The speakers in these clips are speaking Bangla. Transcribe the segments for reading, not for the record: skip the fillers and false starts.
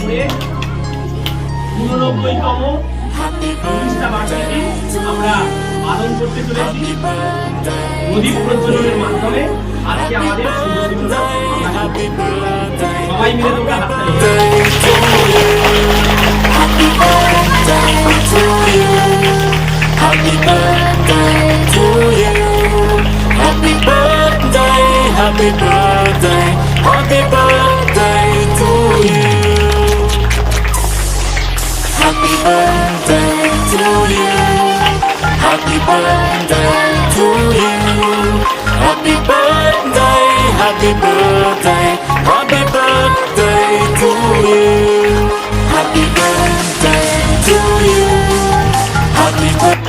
করে 89তম প্রতিষ্ঠা বার্ষিকী আমরা পালন করতে চলেছি। প্রদীপ প্রজ্বলনের মাধ্যমে আজকে আমাদের শুভ সূচনা সবাই মিলে তোমরা হাততালি Happy birthday to you. Happy birthday, happy birthday, happy birthday to you. Happy birthday to you. Happy birthday to you. Happy birthday, happy birthday, happy birthday to you. Happy birthday to you. Happy birthday.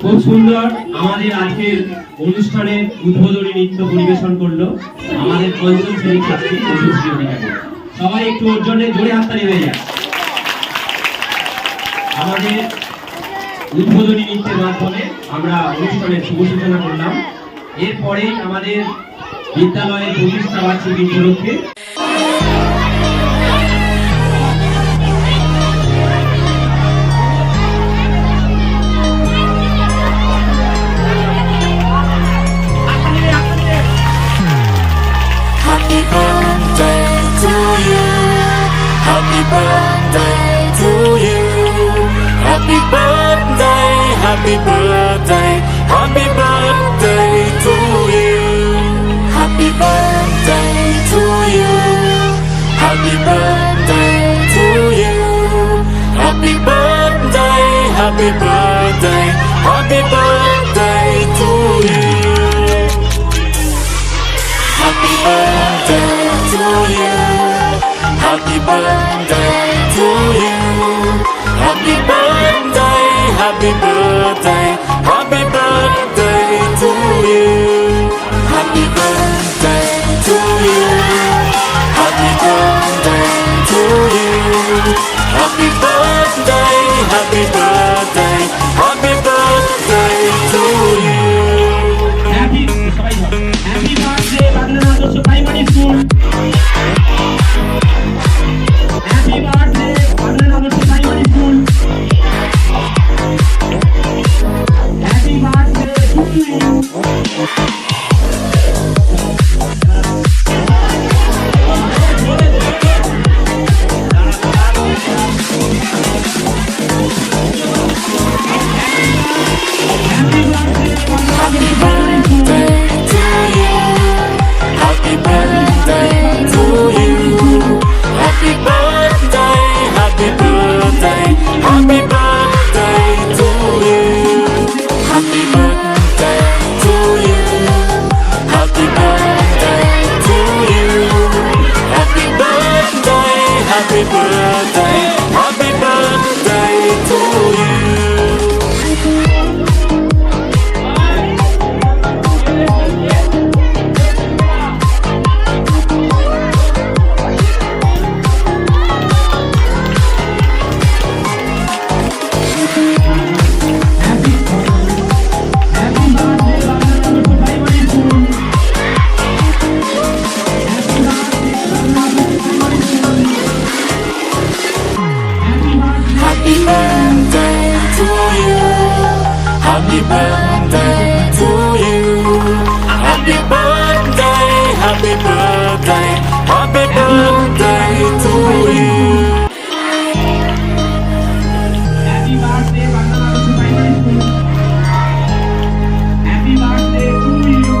খুব সুন্দর আমাদের আজকের অনুষ্ঠানে উদ্বোধনী নৃত্য পরিবেশন করলো আমাদের পঞ্চম শ্রেণীর ছাত্রী মধুশ্রী অধিকারী। সবাই একটু ওর জন্য জোরে হাততালি হয়ে যায়। আমাদের উদ্বোধনী নৃত্যের মাধ্যমে আমরা অনুষ্ঠানের শুভ সূচনা করলাম। এরপরেই আমাদের বিদ্যালয়ের প্রতিষ্ঠা বার্ষিকী উপলক্ষে Happy birthday to you. Happy birthday to you. Happy birthday. happy birthday, happy birthday to you. Happy birthday to you. Happy birthday to you. Happy birthday, happy birthday, happy birthday to you. Happy birthday to you. Happy birthday to you. Happy birthday, happy birthday, happy birthday to you. Happy birthday to you. Happy birthday to you. Happy birthday, happy birthday, happy birthday to you. Happy birthday Bangla Adarsha primary school. Happy birthday Bangla Adarsha primary school. Happy birthday to you. Happy birthday to you. Happy birthday to you. Happy birthday, happy birthday, happy birthday to you. Happy birthday to you. Happy birthday to you. Happy birthday, happy birthday, happy birthday to you. Happy birthday to you. Happy birthday to you. Happy birthday, happy birthday, happy birthday to you. Happy birthday Bangla Adarsha primary school. Happy birthday to you.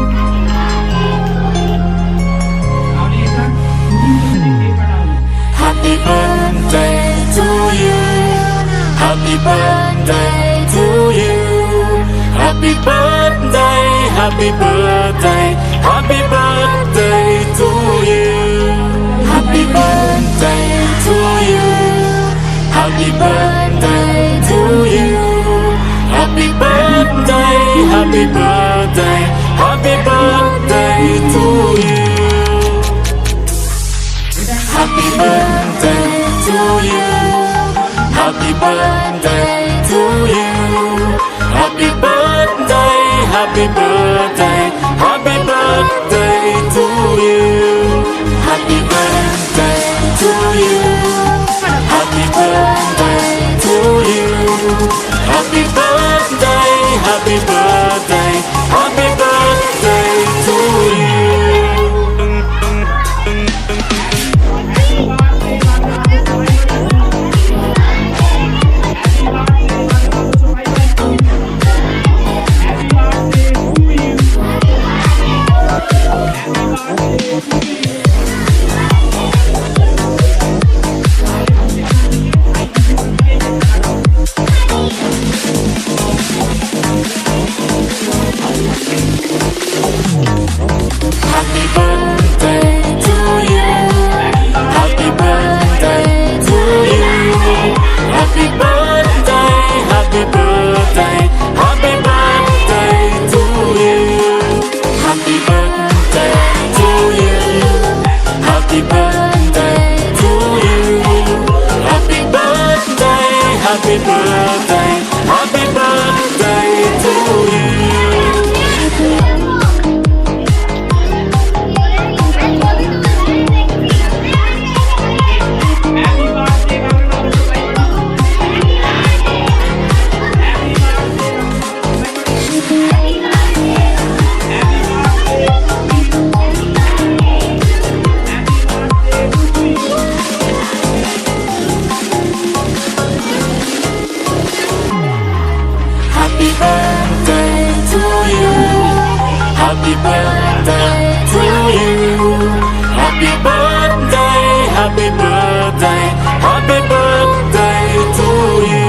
তাহলে এটা দুদিন কেক কাটা হলো। Happy birthday to you. Happy birthday to you. Happy birthday, happy birthday, happy birthday to you. Happy birthday to you. Happy birthday to you. Happy birthday, happy birthday, happy birthday to you. Happy birthday to you. Happy birthday to you. Happy birthday, happy birthday, happy birthday to you. Happy birthday to you. Happy birthday to you. Happy birthday, happy birthday, happy birthday to you. Happy birthday to you. Happy birthday to you. Happy birthday, happy birthday, happy birthday to you. Happy birthday to you. happy birthday to you. Happy birthday, happy birthday, happy birthday to you.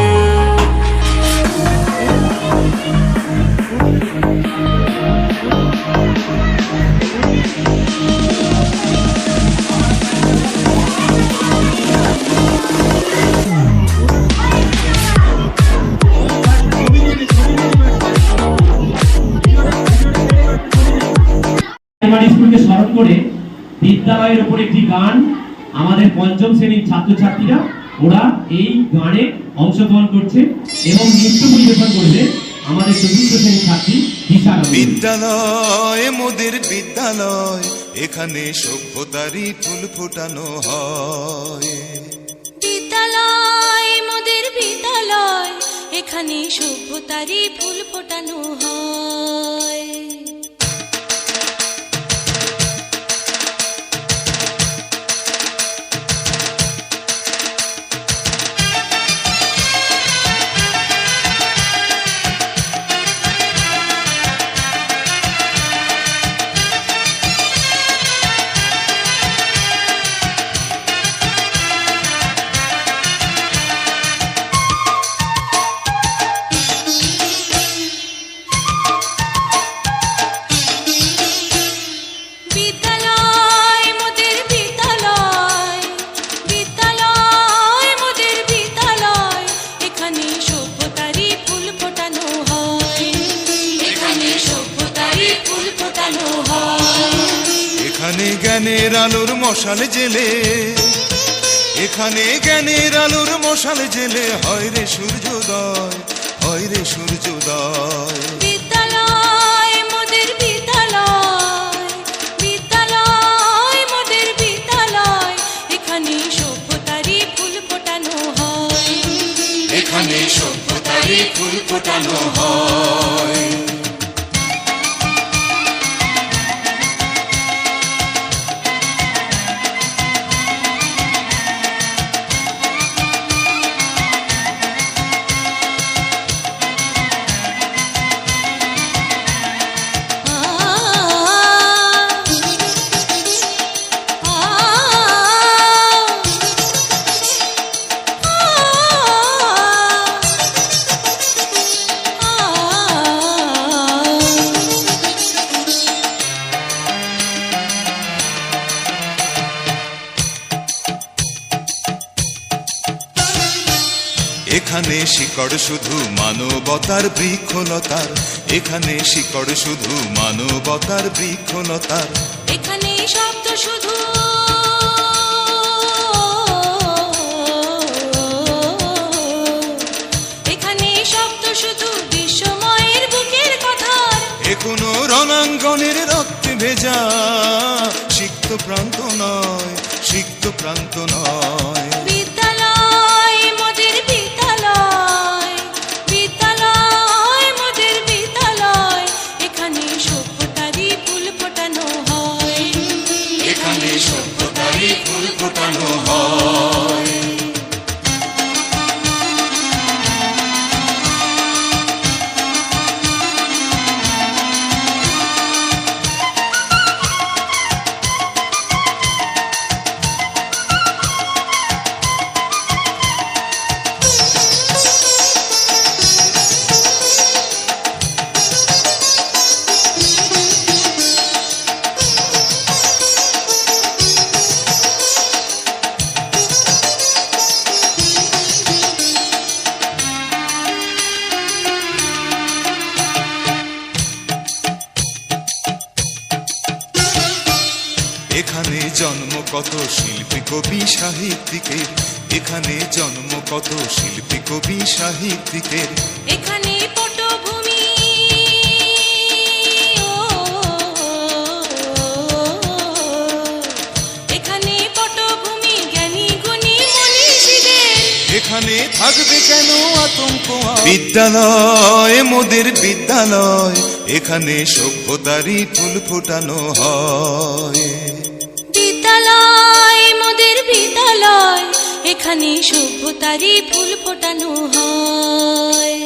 Primary স্কুলকে স্মরণ করে বিদ্যালয়ের উপর একটি গান আমাদের পঞ্চম শ্রেণীর ছাত্রছাত্রীরা ওরা এই গানে অংশগ্রহণ করছে এবং নৃত্য পরিবেশন করবে আমাদের চতুর্থ শ্রেণীর ছাত্রী দিশা। বিদ্যালয় মোদের বিদ্যালয়, এখানে সভ্যতারই ফুল ফোটানো হয়। বিদ্যালয় মোদের বিদ্যালয়, এখানে সভ্যতারই ফুল ফোটানো হয়। এখানে জ্ঞানের আলোর মশাল জেলে, এখানে জ্ঞানের আলোর মশাল জেলে হয় রে সূর্যোদয়, হয় রে সূর্যোদয়। বিদ্যালয় মোদের বিদ্যালয়, বিদ্যালয় মোদের বিদ্যালয়, এখানে সভ্যতারই ফুল ফোটানো হয়। এখানে সভ্যতারই ফুল ফোটানো হয়। এখানে শিকড় শুধু মানবতার বৃক্ষলতার, এখানে শিকড় শুধু মানবতার বৃক্ষলতার। এখানে শব্দ শুধু এখানে শব্দ শুধু বিশ্বময়ের বুকের কথার। এখনো রণাঙ্গনের রক্তে ভেজা সিক্ত প্রান্ত নয়, সিক্ত প্রান্ত নয়। বিদ্যালয় মোদের বিদ্যালয়, বিদ্যালয় মোদের বিদ্যালয়, এখানে সভ্যতারই ফুল ফোটানো হয়। এখানে সভ্যতারই ফুল ফোটানো হয়। এখানে জন্ম কত শিল্পী কবি সাহিত্যিকের, এখানে জন্ম কত শিল্পী কবি সাহিত্যিকের। এখানে পটভূমি এখানে পটভূমি জ্ঞানী গুণী মনীষীদের। এখানে থাকবে কেন আতঙ্ক? বিদ্যালয় মোদের বিদ্যালয়, এখানে সভ্যতারই ফুল ফোটানো হয়। বিদ্যালয় মোদের বিদ্যালয়, এখানে সভ্যতারই ফুল ফোটানো হয়।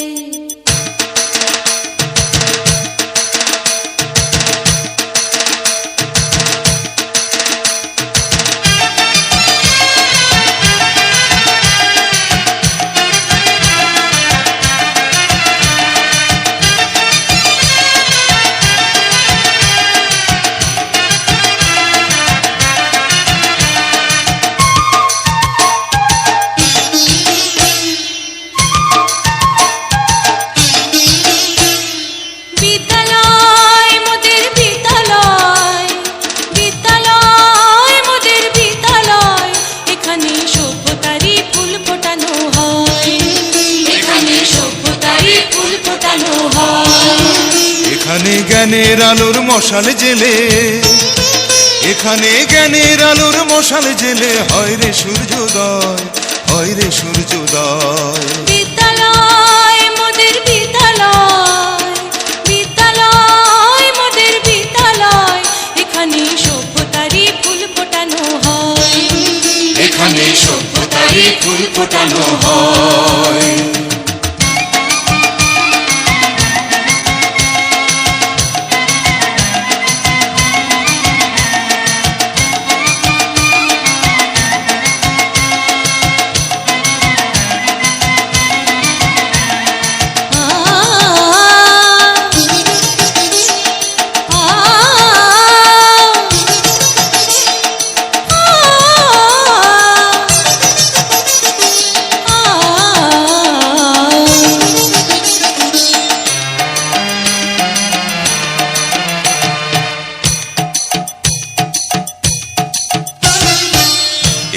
জ্ঞানের আলোর মশাল জেলে, এখানে জ্ঞানের আলোর মশাল জেলে হয় রে সূর্যোদয়, হয় রে সূর্যোদয়। বিদ্যালয় মোদের বিদ্যালয়, বিদ্যালয় মোদের বিদ্যালয়, এখানে সভ্যতারই ফুল ফোটানো হয়, এখানে সভ্যতারই ফুল ফোটানো হয়।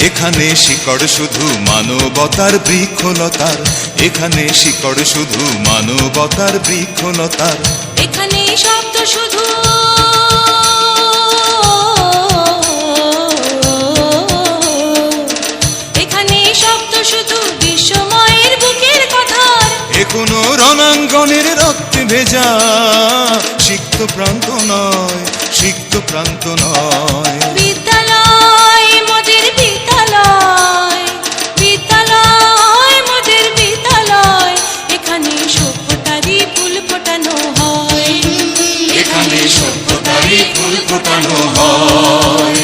এখানে শিকড় শুধু মানবতার বৃক্ষলতার, এখানে শিকড় শুধু মানবতার বৃক্ষলতার। এখানে শব্দ শুধু এখানে শব্দ শুধু বিশ্বময়ের বুকের কথার, এখনো রণাঙ্গনের রক্তে ভেজা সিক্ত প্রান্ত নয়, সিক্ত প্রান্ত নয়। বিদ্যালয় মোদের বিদ্যালয়, বিদ্যালয় মোদের বিদ্যালয়, এখানে সভ্যতারই ফুল ফোটানো হয়, এখানে সভ্যতারই ফুল ফোটানো হয়।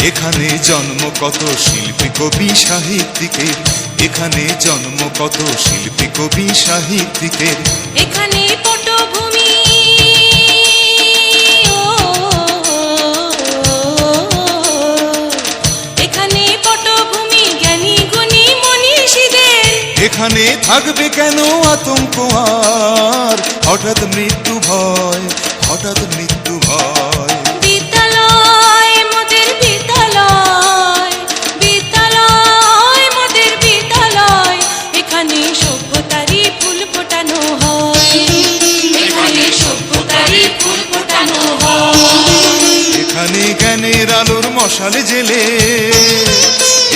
এখানে জন্ম কত শিল্পী কবি সাহিত্যিকের, এখানে জন্ম কত শিল্পী কবি সাহিত্যিকের। এখানে পটভূমি এখানে পটভূমি জ্ঞানী গুণী মনীষীদের, এখানে থাকবে কেন আতঙ্ক আর হঠাৎ মৃত্যু ভয়, হঠাৎ মৃত্যু ভয়। বিদ্যালয় মোদের বিদ্যালয়, বিদ্যালয় মোদের বিদ্যালয়, এখানে সভ্যতারই ফুল ফোটানো হয়, এখানে সভ্যতারই ফুল ফোটানো হয়। এখানে জ্ঞানের আলোর মশাল জেলে,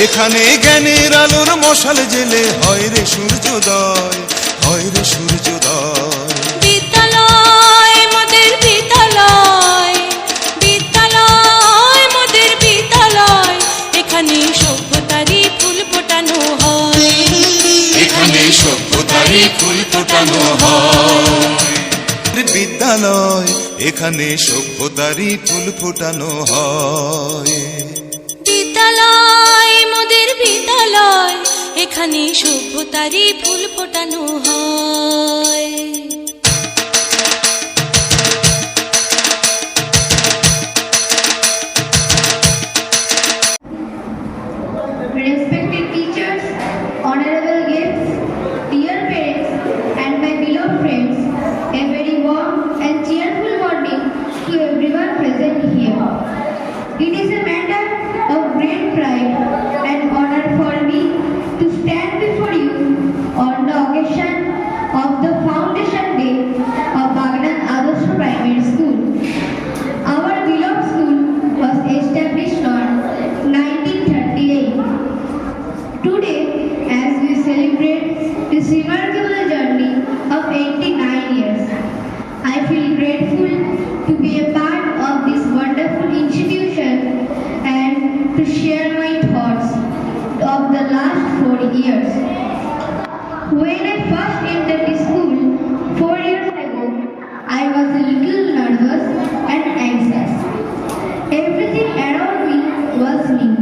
এখানে জ্ঞানের আলোর মশাল জেলে হয় রে সূর্যোদয়, হয় রে সূর্যোদয়। বিদ্যালয় মোদের বিদ্যালয়, বিদ্যালয় মোদের বিদ্যালয়, এখানে সভ্যতারই ফুল ফোটানো হয়, এখানে সভ্যতারই ফুল ফোটানো হয়। বিদ্যালয়, এখানে সভ্যতারই ফুল ফোটানো হয়। বিদ্যালয় মোদের বিদ্যালয়, এখানে সভ্যতারই ফুল ফোটানো হয়। Respected teachers, honorable guests, dear parents, and my beloved friends, a very warm and cheerful morning to everyone present here. It is a matter of great pride and honor for me to stand before you on the occasion of the Foundation Day of Bagnan Adarsh Primary School. Our beloved school was established on 1938. Today, as we celebrate this remarkable journey of 89 years, I feel grateful to be a part of this wonderful institution and to share my thoughts of the last 4 years. When I first entered the school 4 years ago, I was a little nervous and anxious. Everything around me was new.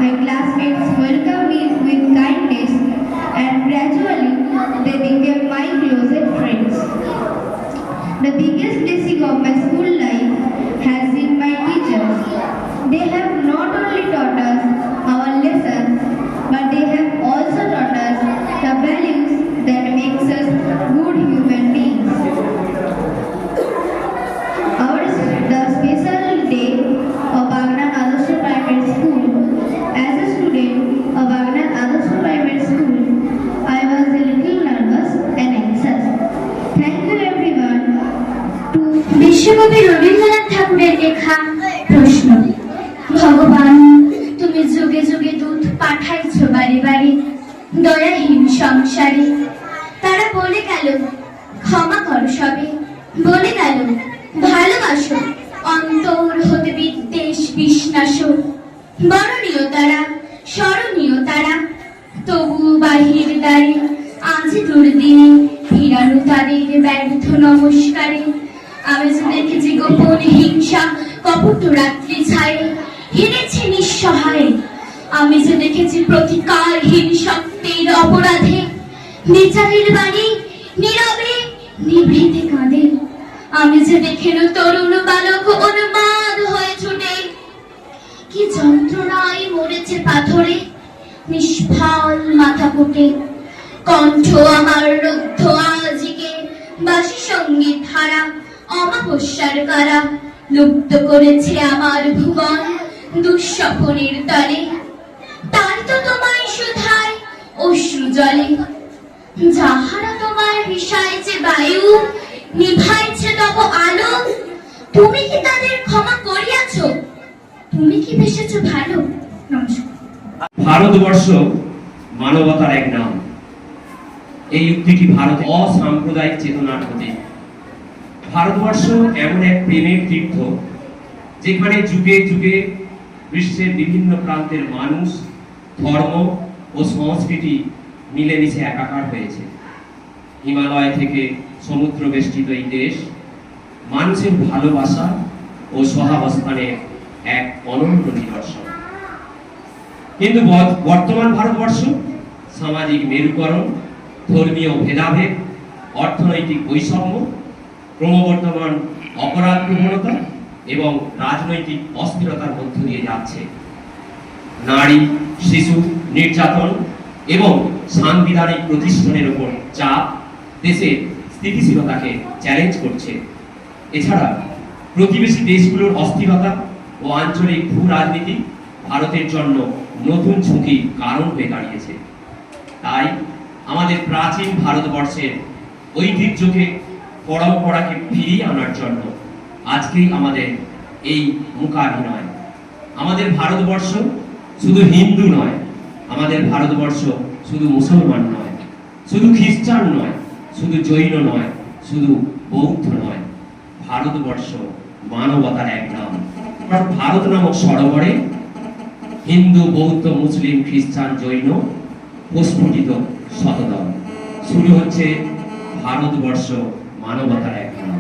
My classmates welcomed me with kindness and gradually they became my closest friends. The biggest blessing of my school life has been my teachers. They have not only taught us our lessons, but they have also taught us the values that makes us good human beings. The special day of Bagnan Adarsh Primary School. As a student of Bagnan Adarsh Primary School, I was a little nervous and anxious. Thank you everyone. বিশ্বকবি রবীন্দ্রনাথ ঠাকুরের লেখা প্রশ্ন। ভগবান, তুমি যুগে যুগে দূত পাঠাইছ বারে বারে দয়াহীন সংসারে। তারা বলে গেল ক্ষমা কর সবে, বলে গেল ভালোবাসো, অন্তর হতে বিদ্বেষ বিশ্বাস। বরণীয় তারা, স্মরণীয় তারা, তবু বাহির দ্বারে আজ দুর্দিনে ফিরানো তাদের ব্যর্থ নমস্কারে। আমি যে দেখেছি গোপন হিংসা কপট রাত্রি ছায়ে হেরেছে নিঃসহায়। আমি যে দেখেছি প্রতিকারহীন শক্তির অপরাধে বিচারের বাণী নীরবে নিভৃতে কাঁদে। আমি যে দেখেন তরুণ বালক উন্মাদ হয়ে ছুটে, কি যন্ত্রণায় মরেছে পাথরে নিষ্ফল মাথা ফুটে। কণ্ঠ আমার রুদ্ধ আজিকে বাসি সঙ্গীত ধারা অমাবস্যার কারা লুপ্ত করেছে আমার ভুবন দুঃস্বপনের তলে। তার তো তোমায় শুধায় অশ্রু জলে, যাহারা তোমার বিষাইছে বায়ু নিভাইছে তব আলো। তুমি কি তাদের ক্ষমা করিয়াছ? তুমি কি বেসেছ ভালো? নমস্কার। ভারতবর্ষ মানবতার এক নাম। এই উক্তিটি ভারতে অসাম্প্রদায়িক চেতনার প্রতীক। ভারতবর্ষ এমন এক প্রেমের তীর্থ যেখানে যুগে যুগে বিশ্বের বিভিন্ন প্রান্তের মানুষ, ধর্ম ও সংস্কৃতি মিলেমিশে একাকার হয়েছে। হিমালয় থেকে সমুদ্র বেষ্টিত এই দেশ মানুষের ভালোবাসা ও সহাবস্থানের এক অনন্য নিদর্শন। কিন্তু বর্তমান ভারতবর্ষ সামাজিক মেরুকরণ, ধর্মীয় ভেদাভেদ, অর্থনৈতিক বৈষম্য, ক্রমবর্ধমান অপরাধ প্রবণতা এবং রাজনৈতিক অস্থিরতার মধ্য দিয়ে যাচ্ছে। নারী, শিশু নির্যাতন এবং সাংবিধানিক প্রতিষ্ঠানের উপর চাপ দেশের স্থিতিশীলতাকে চ্যালেঞ্জ করছে। এছাড়া প্রতিবেশী দেশগুলোর অস্থিরতা ও আঞ্চলিক ভূ রাজনীতি ভারতের জন্য নতুন ঝুঁকির কারণ হয়ে দাঁড়িয়েছে। তাই আমাদের প্রাচীন ভারতবর্ষের ঐতিহ্যকে, পরম্পরাকে ফিরিয়ে আনার জন্য আজকেই আমাদের এই মূকাভিনয়। আমাদের ভারতবর্ষ শুধু হিন্দু নয়, আমাদের ভারতবর্ষ শুধু মুসলমান নয়, শুধু খ্রিস্টান নয়, শুধু জৈন নয়, শুধু বৌদ্ধ নয়। ভারতবর্ষ মানবতার এক নাম। ভারত নামক সরোবরে হিন্দু, বৌদ্ধ, মুসলিম, খ্রিস্টান, জৈন প্রস্ফুটিত শতদল। শুরু হচ্ছে ভারতবর্ষ মানবতার এক নাম।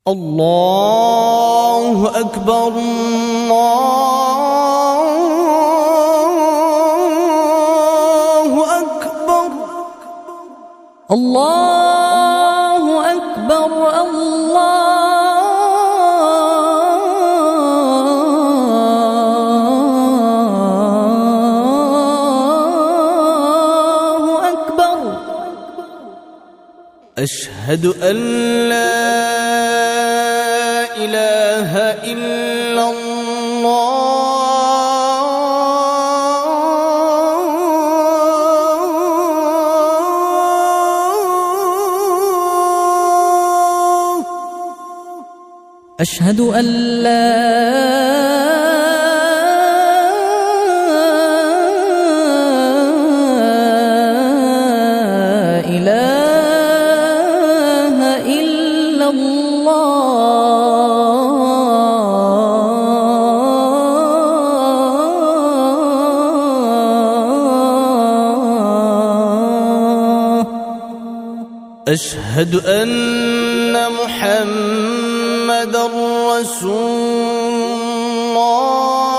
الله أكبر الله أكبر الله أكبر الله أكبر أشهد أن لا إله إلا الله أشهد أن لا إله إلا الله أشهد أن محمدًا رسول الله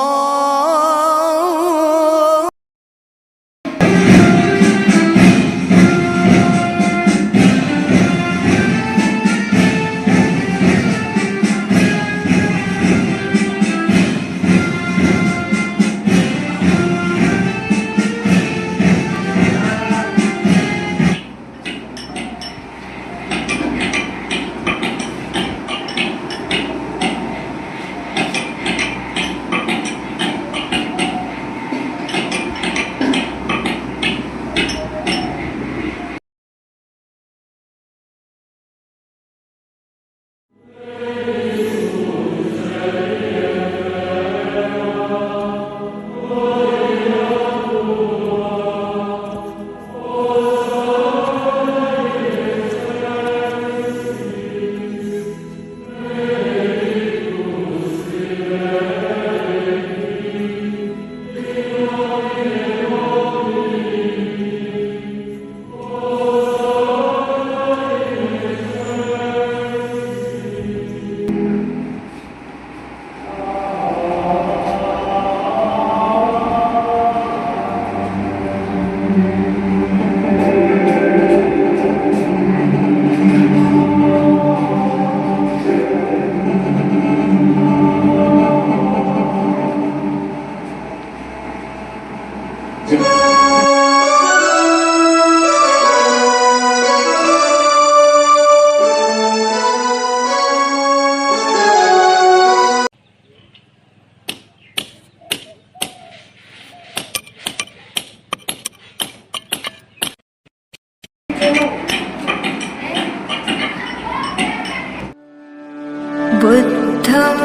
बुद्धं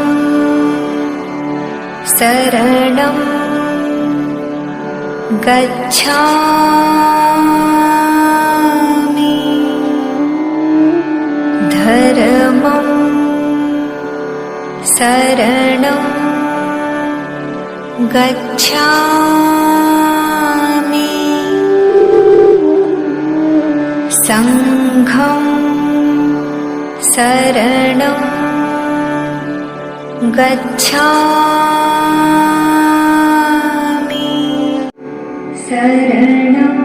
शरणं गच्छामि धर्मं शरणं गच्छामि संघं शरणं गच्छामि शरणं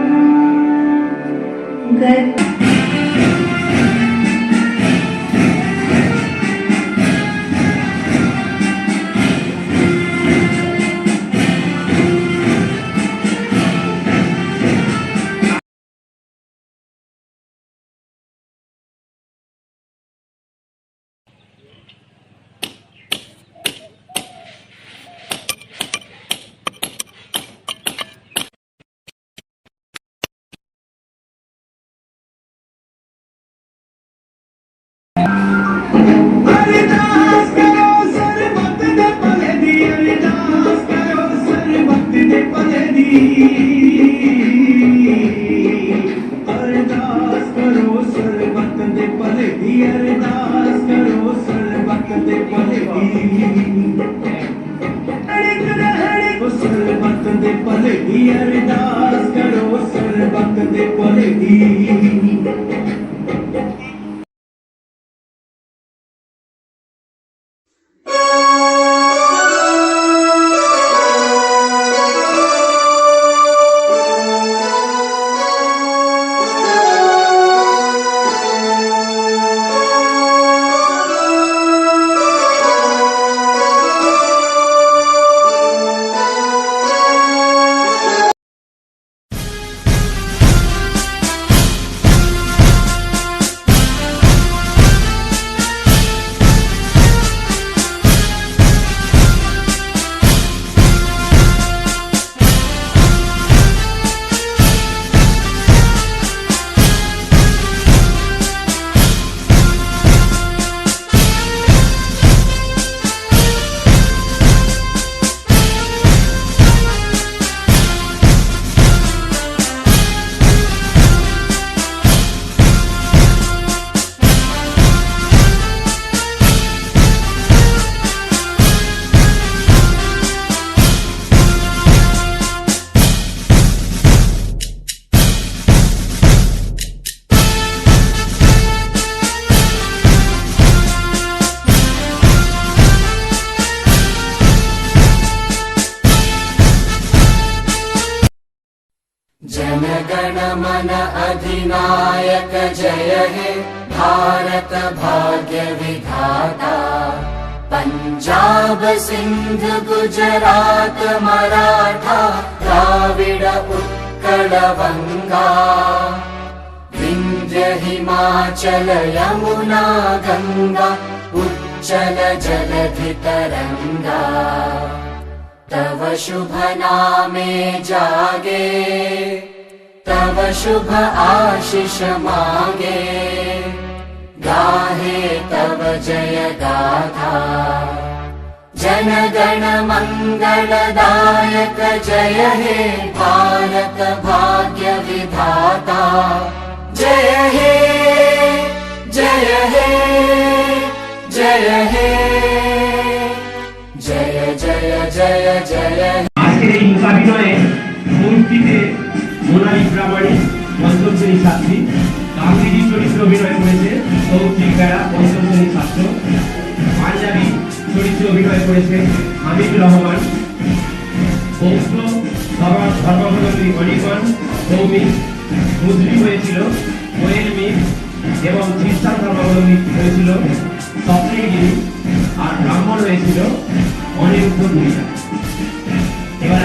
अरदास करो सरबत दे पलगी नमन अधिनायक जय हे भारत भाग्य विधाता पंजाब सिंध गुजरात मराठा द्राविड उत्कल बंगा विंध्य हिमाचल यमुना गंगा उच्चल जलधि तरंगा तव शुभ नामे जागे तव शुभ आशीष मांगे गाहे तव जय गाथा जन गण मंगलदायक जय हे भारत भाग्य विधाता जय हे जय हे जय हे जय जय जय जय আজকের এই মূকাভিনয়ে মূর্তিতে মোনালি প্রামাণিক পঞ্চম শ্রেণীর ছাত্রী, গান্ধীজি চরিত্রে অভিনয় করেছে তৌফিক বেড়া পঞ্চম শ্রেণীর ছাত্র, পাঞ্জাবি চরিত্রে অভিনয় করেছে হামিদুর রহমান, বৌদ্ধ ধর্মাবলম্বী অনিকন ভৌমিক, মুসলিম হয়েছিল কোয়েল মির এবং খ্রিস্টান ধর্মাবলম্বী হয়েছিল স্বপ্নগিরি, আর ব্রাহ্মণ হয়েছিল অনিরুদ্ধ ভূমিকা। এবার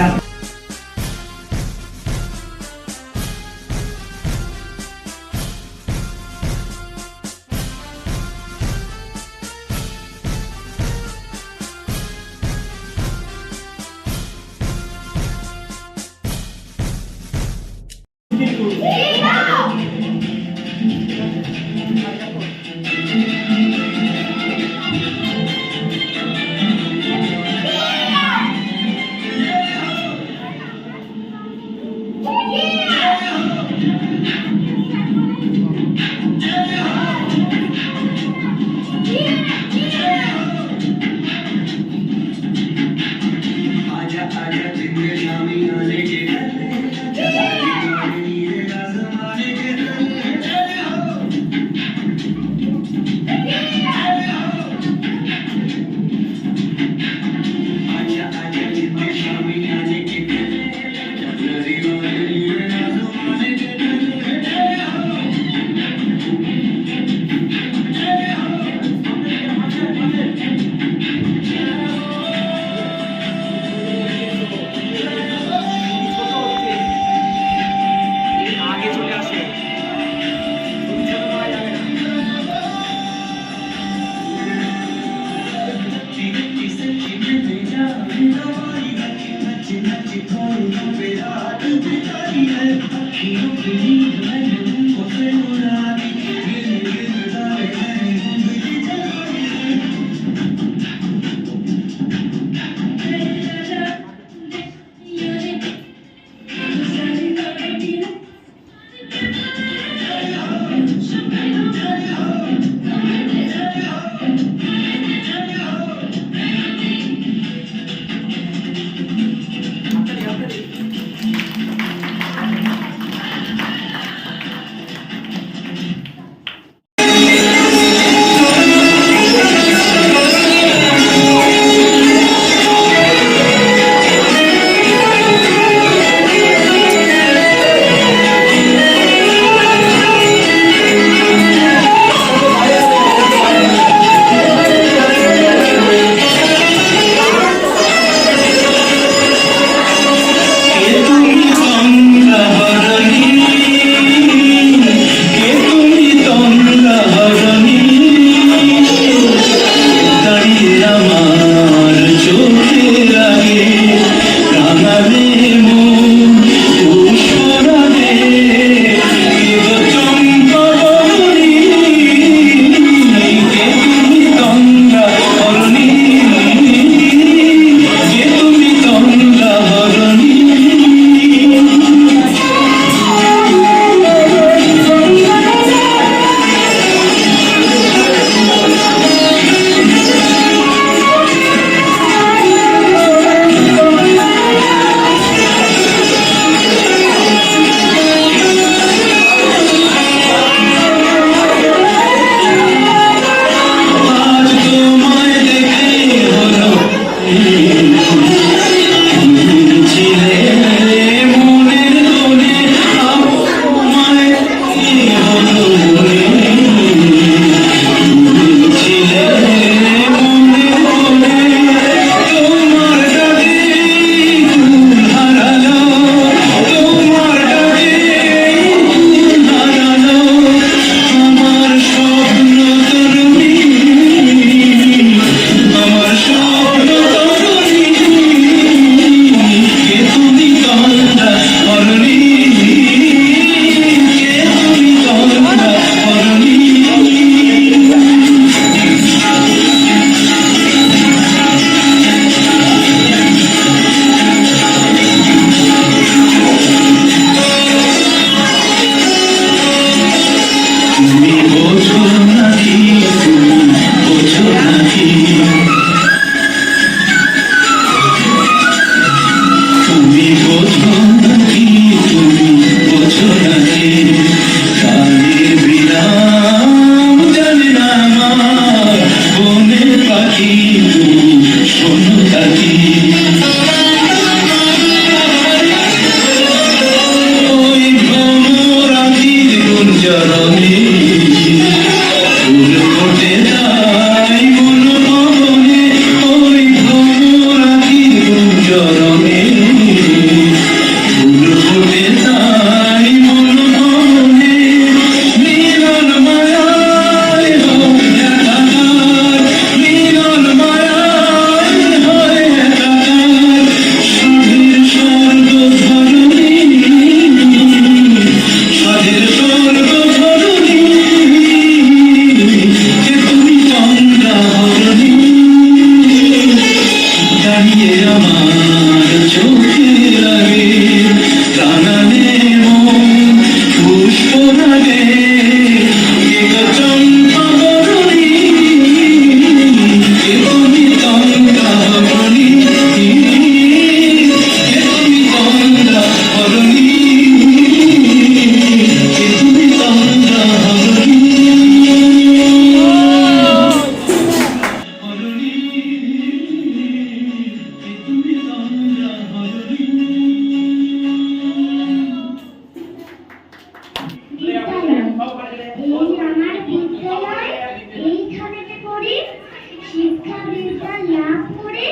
শিক্ষা বিদ্যা লাভ করে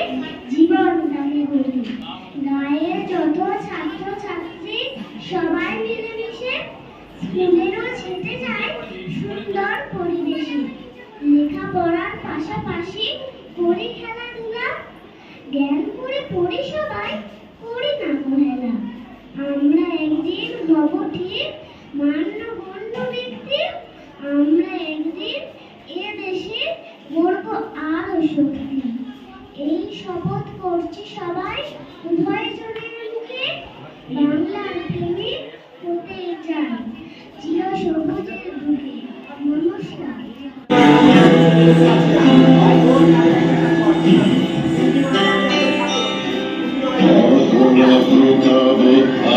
জীবন দাবি করি। গায়ের যত ছাত্র ছাত্রী সবাই মিলেমিশে স্কুলেরও ছেটে যায় সুন্দর পরিবেশে। লেখাপড়ার পাশাপাশি করি খেলাধুলা, জ্ঞান করে পড়ি সবাই, করি না হেলা। আমরা একদিন হব ঠিক মান্যগণ্য ব্যক্তি, আমরা একদিন এ দেশে গড়ব আরো শক্তি। এই শপথ করছি সবাই উভয় জনের মুখে, বাংলার প্রেমিক হতে চাই চির সবুজের বুকে। নমস্কার।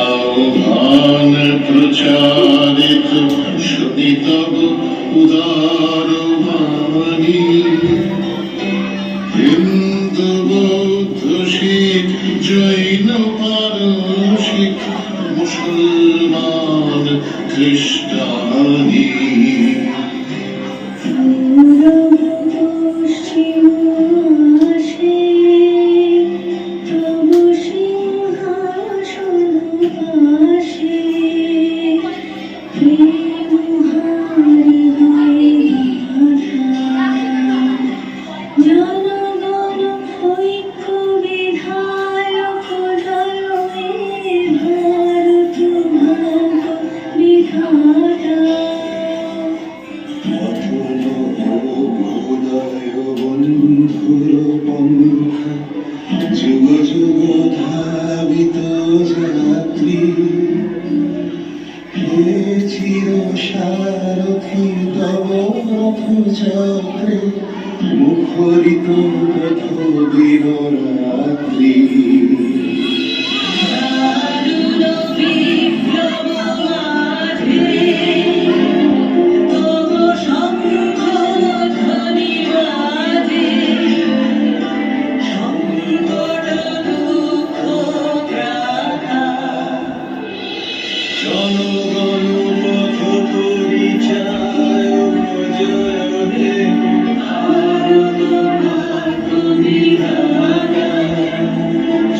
আহ্বান প্রচারিত শুনিতব উদার বাণী, হিন্দু বৌদ্ধ শিখ জৈন পারসিক মুসলমান খ্রিস্টানি, যুগ যুগ ধাবিত যাত্রী, হে চির সারথি তব রথ চক্রে মুখরিত পথ দিন রাত্রি।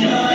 জয়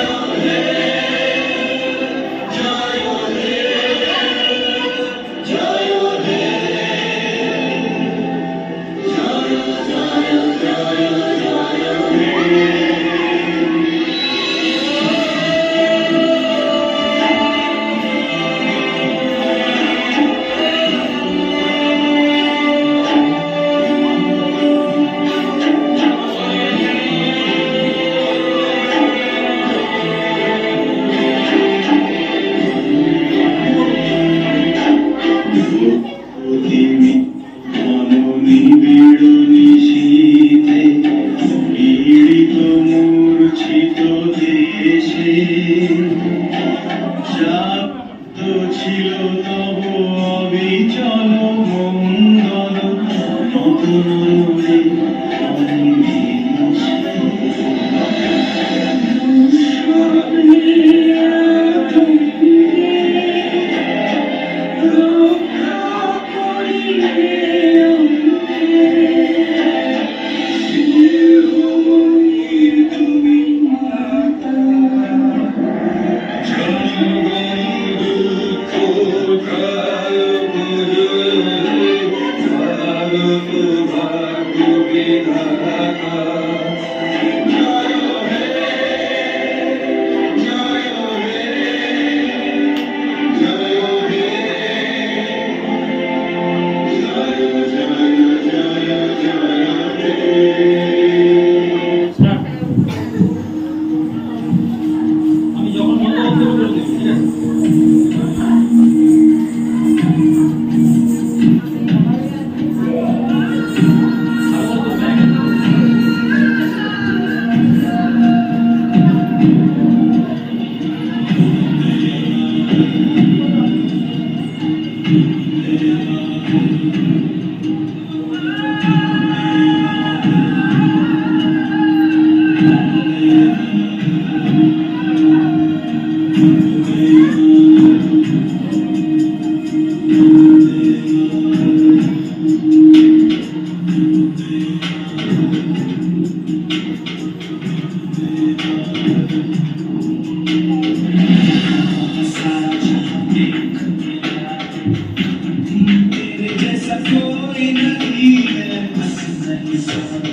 तेरे जैसा कोई नहीं है, बस नहीं सारी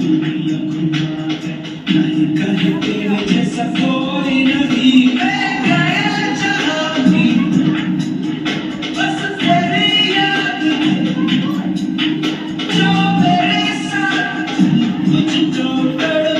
दुनिया घुमा है, नहीं कहे तेरे जैसा कोई नहीं, मैं गया जहाँ भी बस तेरी याद में, जो मेरे साथ मुझको तड़पाए।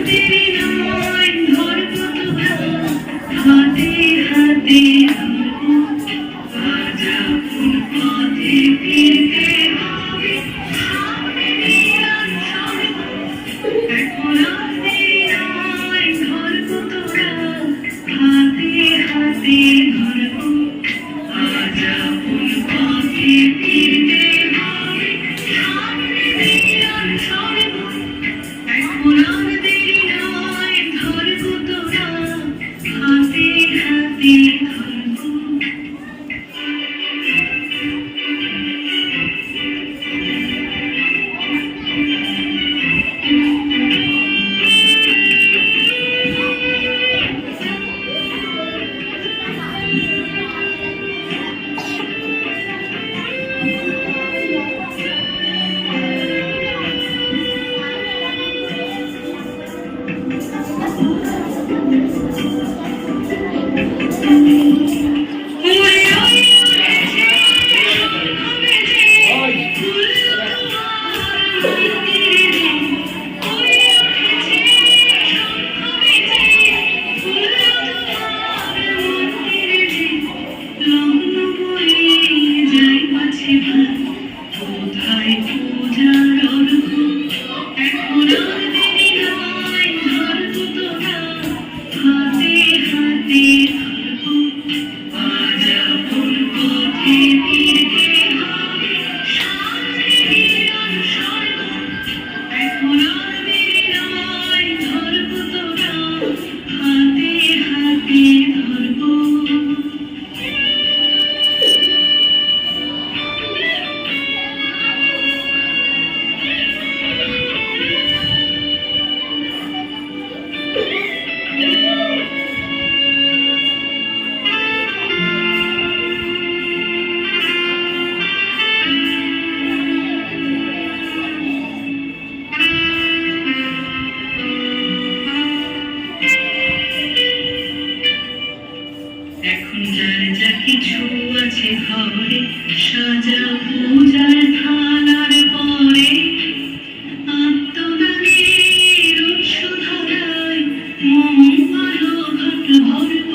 দেরি নয় ধরবো তোরা হাতে হাতে ধরবো আজ আপন পথে ফিরতে হবে সামনে নিরান সরবো এখন আর দেরি নয় ধরবো তোরা হাতে হাতে ধরবো আজ আপন পথে ফিরতে হবে সামনে নিরান সরবো এখন আর দেরি নয় ধরবো তোরা হাতে হাতে ধরবো কোথায় পূজার অর্ঘ এখন আর দেরি নয় ধরবো তোরা হাতে হাতে ধরবো আজ আপন পথে ফিরতে হবে সামনে নিরান সরবো এখন আর দেরি নয় ধরবো তোরা হাতে হাতে ধরবো এখন যার যা কিছু আছে ঘরে সাজা পূজার থালার পরে আত্মদানের উৎস ধারায় মঙ্গল ঘট ভরব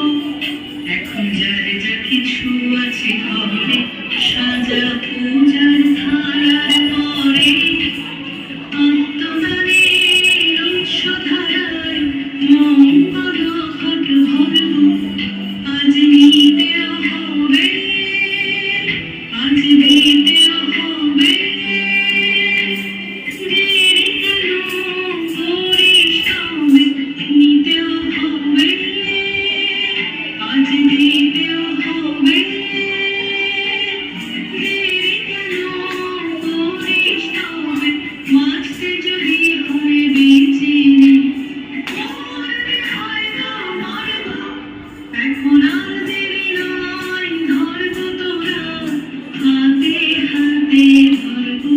এখন যার যা কিছু আছে ঘরে সাজা পূজার থালার পরে আত্মদানের উৎস ধারায় মঙ্গল ঘট ভরব আজ নিতে হবে আজ নিতে হবে দেরি কেন করিস তবে নিতে হবে আজ নিতে হবে দেরি কেন করিস তবে মাঝতে যদি হয় বেঁচে মরবে হয়তো মরব এখন আর দেরি নয় ধরবো তোরা হাতে হাতে ধরবো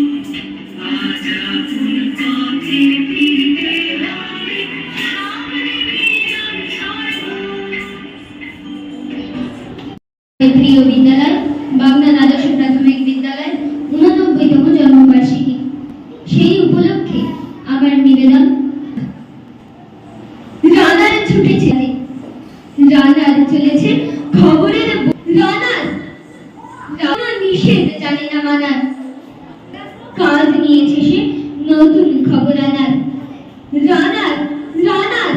আজ আপন পথে ফিরতে হবে সামনে নিরান সরবো প্রিয় বিদ্যালয় বাগনান আদর্শ প্রাথমিক বিদ্যালয় 89তম জন্মবার্ষিকী সেই উপলক্ষে আমার নিবেদন রানার ছুটেছে রানার চলেছে খবরের রানার রানার নিষেধ জানি না মানার কাজ নিয়েছে সে নতুন খবর আনার রানার রানার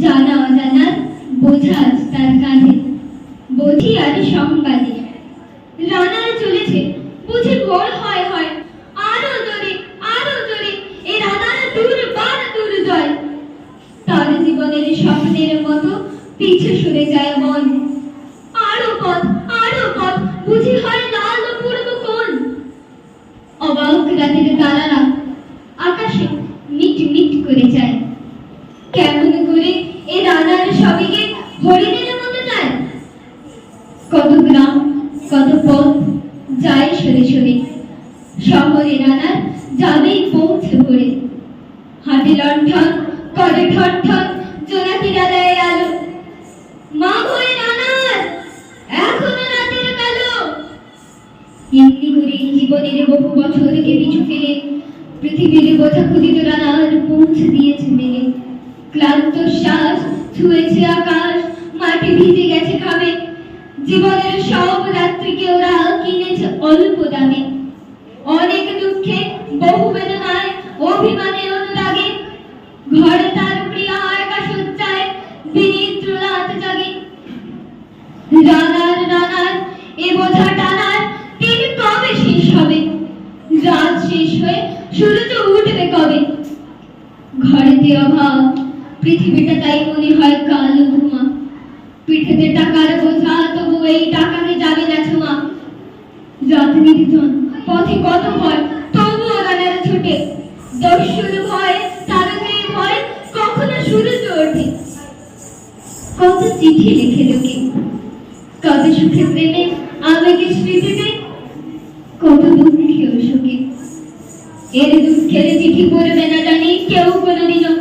জানা অজানার বোঝা তার কাঁধে বুঝি আর সংবাদে রানার চলেছে বুঝি বড় হয় হয় আরো জোরে এ রানার দুর্বার দুর্জয় তার জীবনের স্বপ্নের মতো পিছে সরে যায় মন আরো পথ বুঝি হয় লাল পূর্ব কোন অবাক রাতের তারারা আকাশে মিট মিট করে যায় কেমন করে এ রানার সবিকে হরিণের মতো যায় কত গ্রাম কত পথ যায় সরে সরে শহরে রানার যাবেই পৌঁছে ভরে হাতে লণ্ঠন করে ঠন ঠন জোনাকিরা দেয় আলো মা গো রানার এখনো রাতের কালো এমনি করে জীবনের বহু বছরকে পিছু ফেলে পৃথিবীর বোঝা ক্ষুদিত ডানার পৌঁছে দিয়েছে মেলে, ক্লান্ত শ্বাস ছুঁয়েছে আকাশ, মাটি ভিজে গেছে খাবে, জীবনের সব রাত্রিকে ওরা কিনেছে অল্প দামে, অনেক দুঃখে বহু বেদনায় অভিমানে অনুরাগে, ঘরে তার প্রিয়া একা শয্যায় বিনিদ্র রাত জাগে। রানার রানার এ বোঝা টানার দিন কবে শেষ হবে, রাত শেষ হয়ে সূর্য উঠবে কবে। ঘরেতে অভাব, পৃথিবীটা তাই মনে হয় কালো ধোঁয়া, পিঠেতে টাকার বোঝা তবু এই টাকাকে যাবে না ছোঁয়া। রাত নির্জন, পথে কত ভয়, তবুও রানার ছুটে, দস্যুর ভয়, তারকের ভয়, কখনো সূর্য ওঠে। কত চিঠি লিখে লোকে, কত সুখে প্রেমে আবেগে স্মৃতিতে, কত দুঃখে ও সুখে। এর দুঃখের চিঠি পড়বে না জানি কেউ কোনোদিনও,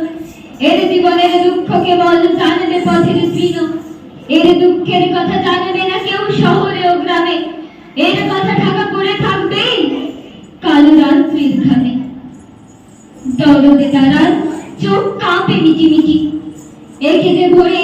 এর জীবনের দুঃখ কেবল জানবে পথের তৃণ, এর দুঃখের কথা জানবে না কেউ শহরে ও গ্রামে, এর কথা ঢাকা পড়ে থাকবে কালো রাত্রির ঘামে। দরদে তারার চোখ কাঁপে মিটিমিটি, একে যে ভরে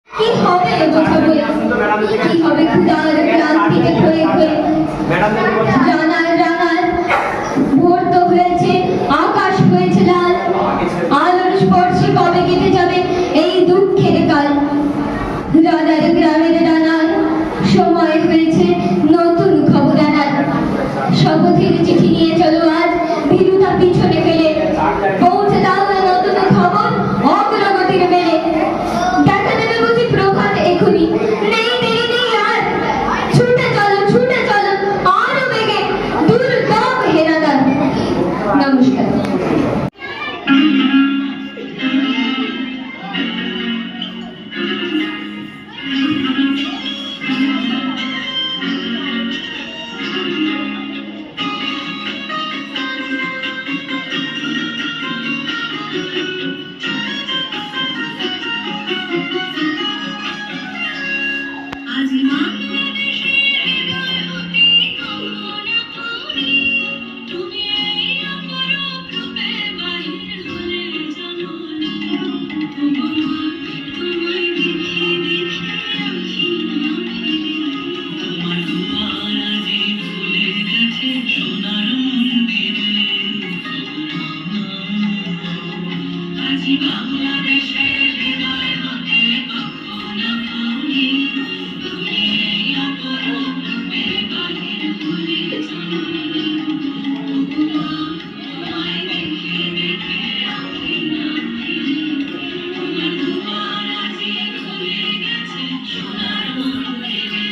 কি হবে এ বোঝা বয়ে, কি হবে ক্ষুধার ক্লান্তিতে ক্ষয়ে ক্ষয়ে। রানার রানার ভোর তো হয়েছে, আকাশ হয়েছে লাল, আলোর স্পর্শে কবে কেটে যাবে এই দুঃখের কাল। রানার গ্রামের রানার সময় হয়েছে নতুন খবর আনার, শপথের চিঠি নিয়ে চলো আজ ভীরুতা পিছনে ফেলে, পৌঁছে দাও না নতুন খবর অগ্রগতির মেলে। দেখা দেবে বুঝি প্রভাত এখনই, নেই দেরি নেই আর, ছুটে চলো আরো বেগে, দুর্গম হে রানার। নমস্কার। আজ বাংলাদেশের হৃদয় হতে কামনা করি, তুমি এই অপরূপ রূপে বাহির হলে জননী। তোমায় দেখে দেখে আঁখি না ফিরি, তোমার দুয়ার আজি খুলে গেছে সোনার মন্দিরে। আজ বাংলাদেশের হৃদয় হতে কামনা করি, তুমি এই অপরূপ রূপে বাহির হলে জননী। তোমায় দেখে দেখে আঁখি না ফিরি, তোমার দুয়ার আজি খুলে গেছে সোনার মন্দিরে।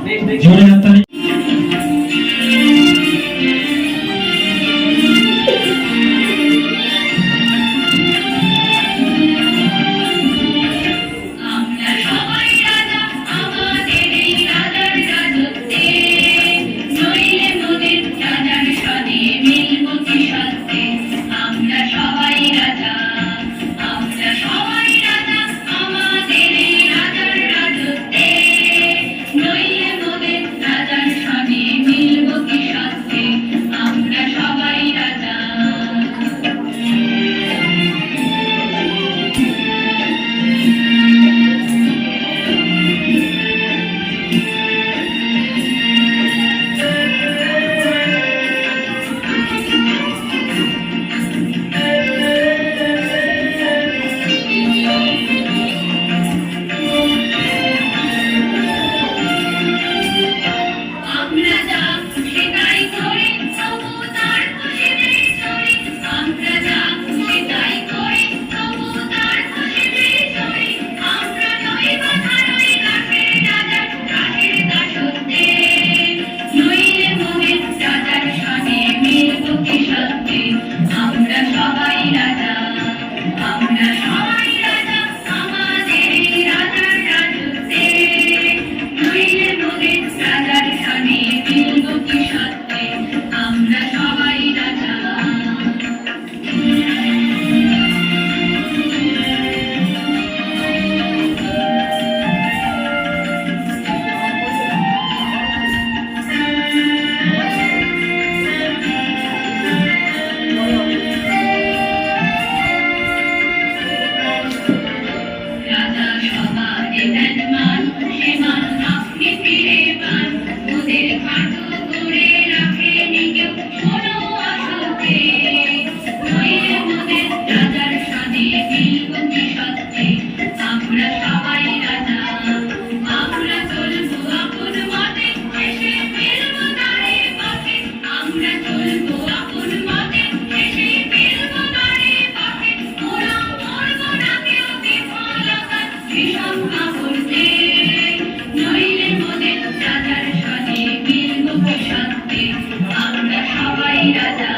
জোরে হাততালি। আমরা সবাই রাজা আমাদের এই রাজার রাজত্বে, নইলে মোদের রাজার সনে মিলব কি সত্যে। আমরা সবাই রাজা, আমরা সবাই রাজা আমাদের এই রাজার রাজত্বে, নইলে মোদের রাজার সনে মিলব কি সত্যে। আমরা সবাই রাজা। আমরা যা খুশি তাই করি, তবু তার খুশিতেই চলি। আমরা যা খুশি তাই করি, তবু তার খুশিতেই চলি। আমরা নই বাধা নই দাসের রাজা, দাসের দাসত্বে, নইলে মোদের রাজার সনে মিলব কি সত্যে। আমরা সবাই রাজা, আমরা সবাই রাজা আমাদের এই রাজার রাজত্বে, নইলে মোদের রাজার সনে মিলব কি সত্যে। আমরা সবাই রাজা। রাজা সবারে দেন মান, সে মান আপনি ফিরে পান। ওদের খাটো করে রাখেনি কেউ, শোনো আসতে, নইলে মোদের রাজার সনে মিলব কি সত্যে। আমরা সবাই রাজা, আমরা চলবো আপন মতে, এসে মিলব তারে পথে। আমরা চলবো আপন মতে, এসে মিলব তারে পথে। ওরা মরব না কেউ বিফলতা বিষম কাপড়তে, নইলে মোদের রাজার সনে মিলব কি সত্যে। আমরা সবাই রাজা,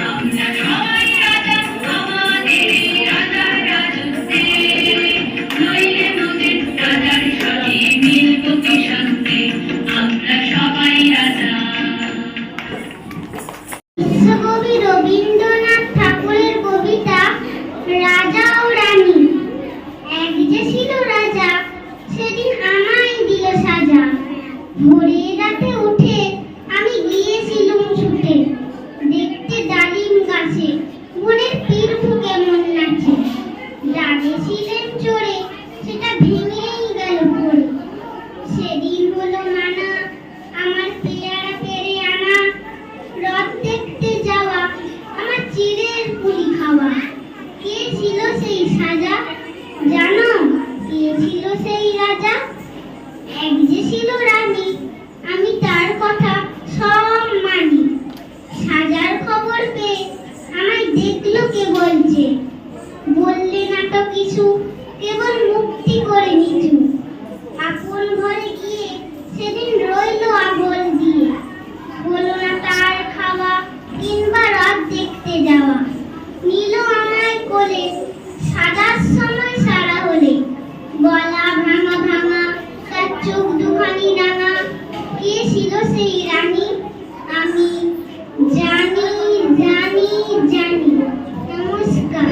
আমরা সবাই রাজা আমাদের এই রাজার রাজত্বে, নইলে মোদের রাজার সনে মিলব কি সত্যে। আমরা সবাই রাজা। বিশ্বকবি রবীন্দ্রনাথ ঠাকুরের কবিতা রাজা ও রানী। এক যে ছিল রাজা, সেদিন আমায় দিল সাজা। ভোরের রাতে উঠে আমি গিয়েছিলুম ছুটে, দেখতে ডালিম গাছে বনের পিরফু কেমন নাচে। ডালে ছিলেন চড়ে, সেটা ভেঙেই গেল পড়ে। সেদিন হলো মানা আমার পেয়ারা পেরে আনা, রথ দেখতে যাওয়া আমার চিড়ের পুলি খাওয়া। কে ছিল সেই সাজা জানো, কে ছিল সেই রাজা? এক যে ছিল রানী, আমি তার কথা সব মানি। সাজার খবর পেয়ে আমায় দেখলো কে বলছে, বললে না তো কিছু, কেবল মুক্তি করে নিচু। আপন ঘরে গিয়ে সেদিন রইল আগল দিয়ে, বলো না তার খাওয়া কিংবা রাত দেখতে যাওয়া। নিল আমায় কোলে সাজার সময় সারা হলে, গলা ভাঙা ভাঙা তার চোখ দুখানি রাঙা। কে ছিল সেই রানী আমি জানি জানি জানি। নমস্কার।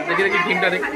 দেখি দেখি ডিমটা দেখি।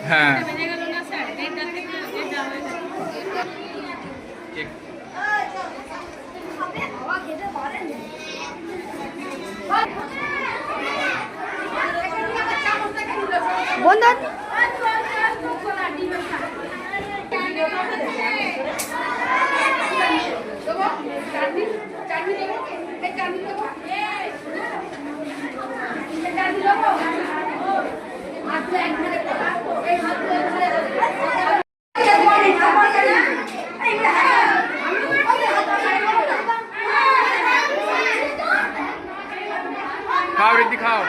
হ্যাঁ খাও রিদ্ধি খাও।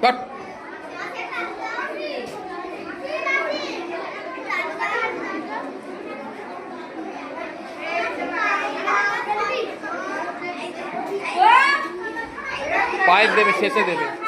কট। পায়েস দেবে, শেষে দেবে।